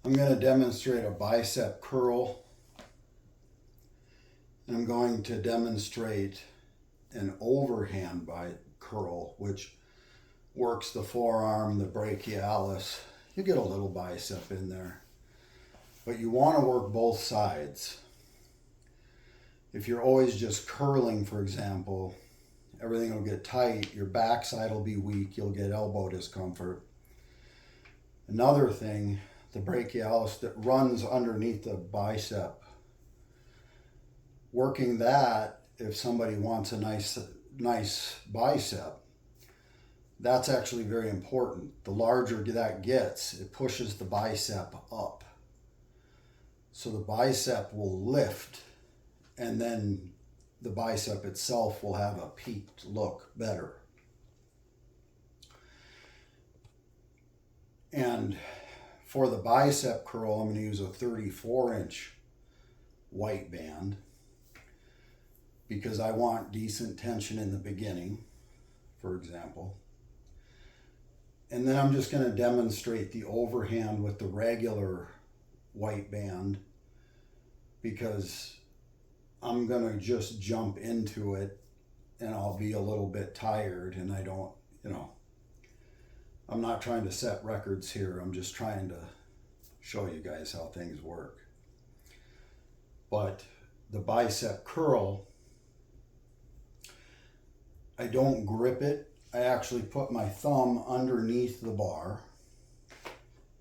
I'm going to demonstrate a bicep curl, and I'm going to demonstrate an overhand curl, which works the forearm, the brachialis. You get a little bicep in there, but you want to work both sides. If you're always just curling, for example, everything will get tight, your backside will be weak, you'll get elbow discomfort. Another thing, the brachialis that runs underneath the bicep, working that, if somebody wants a nice bicep, that's actually very important. The larger that gets, it pushes the bicep up. So the bicep will lift, and then the bicep itself will have a peaked look better. And for the bicep curl, I'm going to use a 34-inch white band because I want decent tension in the beginning, for example. And then I'm just going to demonstrate the overhand with the regular white band because I'm going to just jump into it and I'll be a little bit tired, and I don't, I'm not trying to set records here. I'm just trying to show you guys how things work. But the bicep curl, I don't grip it. I actually put my thumb underneath the bar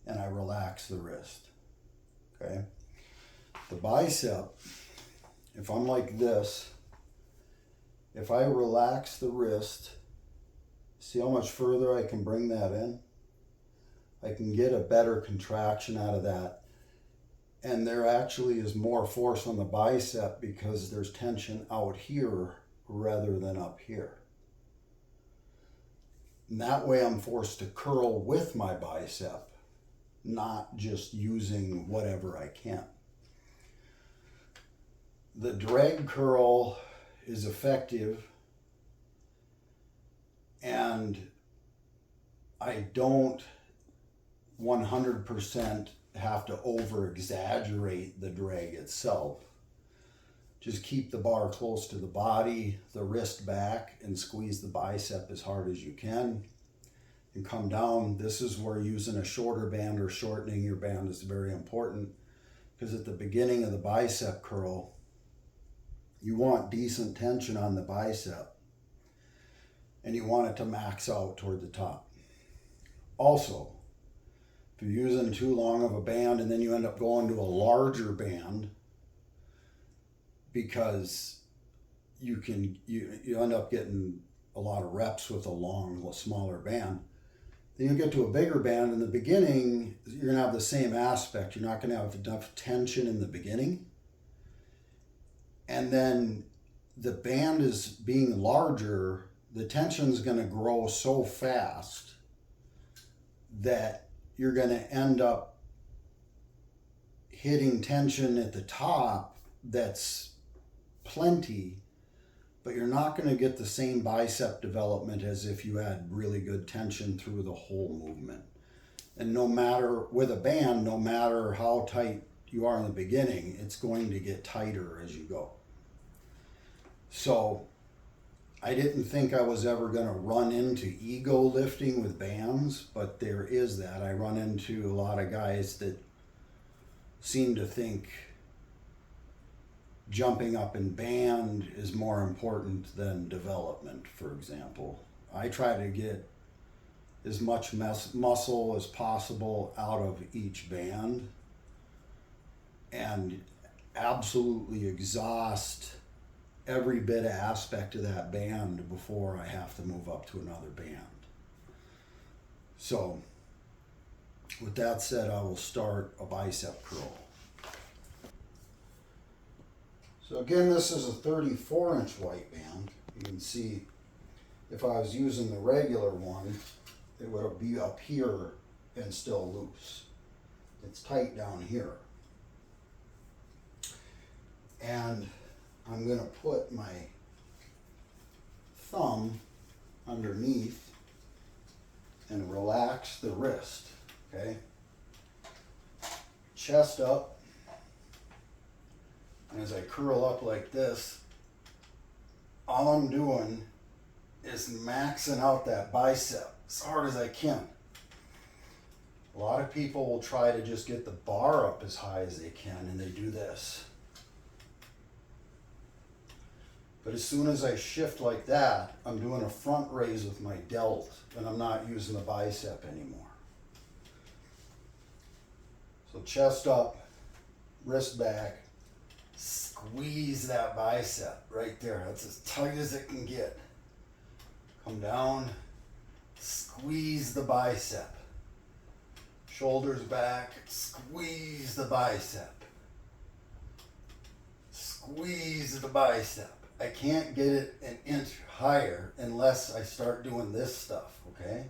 and I relax the wrist. Okay? The bicep, if I'm like this, if I relax the wrist, see how much further I can bring that in? I can get a better contraction out of that. And there actually is more force on the bicep because there's tension out here rather than up here. And that way I'm forced to curl with my bicep, not just using whatever I can. The drag curl is effective, and I don't 100% have to over exaggerate the drag itself. Just keep the bar close to the body, the wrist back, and squeeze the bicep as hard as you can and come down. This is where using a shorter band or shortening your band is very important, because at the beginning of the bicep curl, you want decent tension on the bicep and you want it to max out toward the top. Also, if you're using too long of a band and then you end up going to a larger band, because you end up getting a lot of reps with a smaller band. Then you get to a bigger band. In the beginning, you're going to have the same aspect. You're not going to have enough tension in the beginning. And then the band is being larger, the tension is going to grow so fast that you're going to end up hitting tension at the top that's plenty, but you're not going to get the same bicep development as if you had really good tension through the whole movement. And with a band, no matter how tight you are in the beginning, it's going to get tighter as you go. So I didn't think I was ever going to run into ego lifting with bands, but there is that. I run into a lot of guys that seem to think jumping up in band is more important than development, for example. I try to get as much muscle as possible out of each band and absolutely exhaust every bit of aspect of that band before I have to move up to another band. So, with that said, I will start a bicep curl. So again, this is a 34-inch white band. You can see if I was using the regular one, it would be up here and still loose. It's tight down here. And I'm going to put my thumb underneath and relax the wrist, okay? chest up. And as I curl up like this, all I'm doing is maxing out that bicep as hard as I can. A lot of people will try to just get the bar up as high as they can, and they do this. But as soon as I shift like that, I'm doing a front raise with my delt, and I'm not using the bicep anymore. So chest up, wrist back, squeeze that bicep right there. That's as tight as it can get. Come down, squeeze the bicep. Shoulders back, squeeze the bicep. Squeeze the bicep. I can't get it an inch higher unless I start doing this stuff, okay?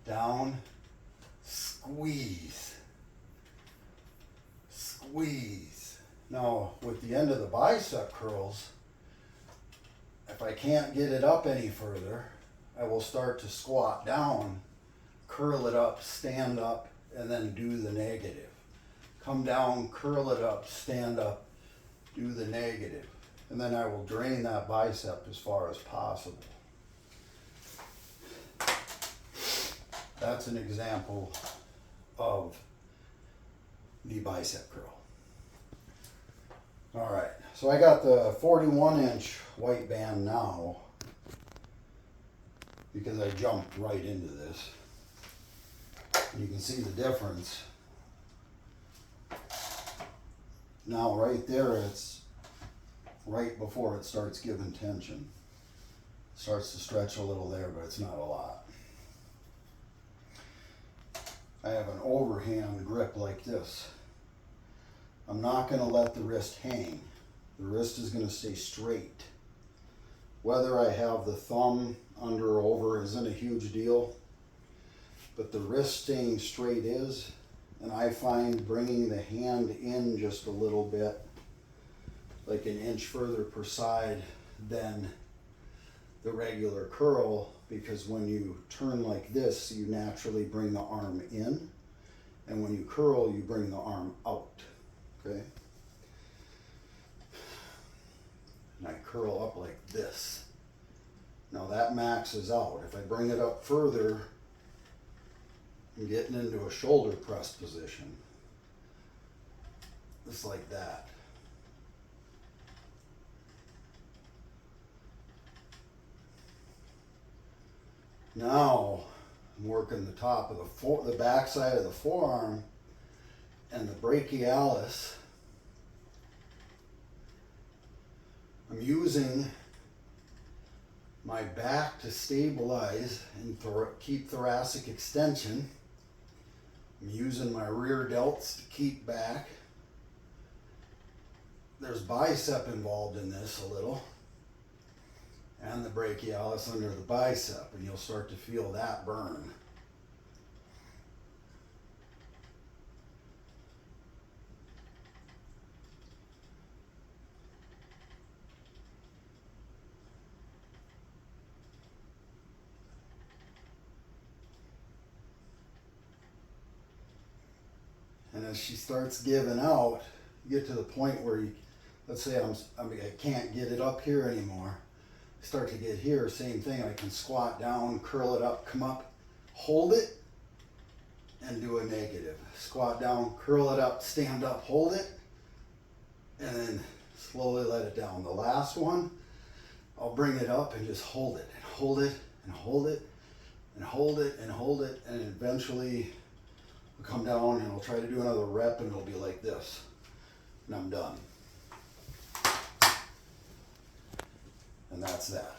Down, squeeze. Squeeze. Now, with the end of the bicep curls, if I can't get it up any further, I will start to squat down, curl it up, stand up, and then do the negative. Come down, curl it up, stand up, do the negative. And then I will drain that bicep as far as possible. That's an example of the bicep curl. All right, so I got the 41-inch white band now because I jumped right into this. You can see the difference. Now right there, it's right before it starts giving tension. It starts to stretch a little there, but it's not a lot. I have an overhand grip like this. I'm not going to let the wrist hang. The wrist is going to stay straight. Whether I have the thumb under or over isn't a huge deal, but the wrist staying straight is, and I find bringing the hand in just a little bit, like an inch further per side than the regular curl, because when you turn like this, you naturally bring the arm in, and when you curl, you bring the arm out, okay? And I curl up like this. Now that maxes out. If I bring it up further, I'm getting into a shoulder press position, just like that. Now I'm working the top of the back side of the forearm and the brachialis. I'm using my back to stabilize and keep thoracic extension. I'm using my rear delts to keep back. There's bicep involved in this a little, and the brachialis under the bicep, and you'll start to feel that burn. And as she starts giving out, you get to the point where you, let's say I can't get it up here anymore. Start to get here, same thing. I can squat down, curl it up, come up, hold it, and do a negative. Squat down, curl it up, stand up, hold it, and then slowly let it down. The last one, I'll bring it up and just hold it, and hold it, and hold it, and hold it, and hold it, and eventually I'll come down and I'll try to do another rep, and it'll be like this, and I'm done. And that's that.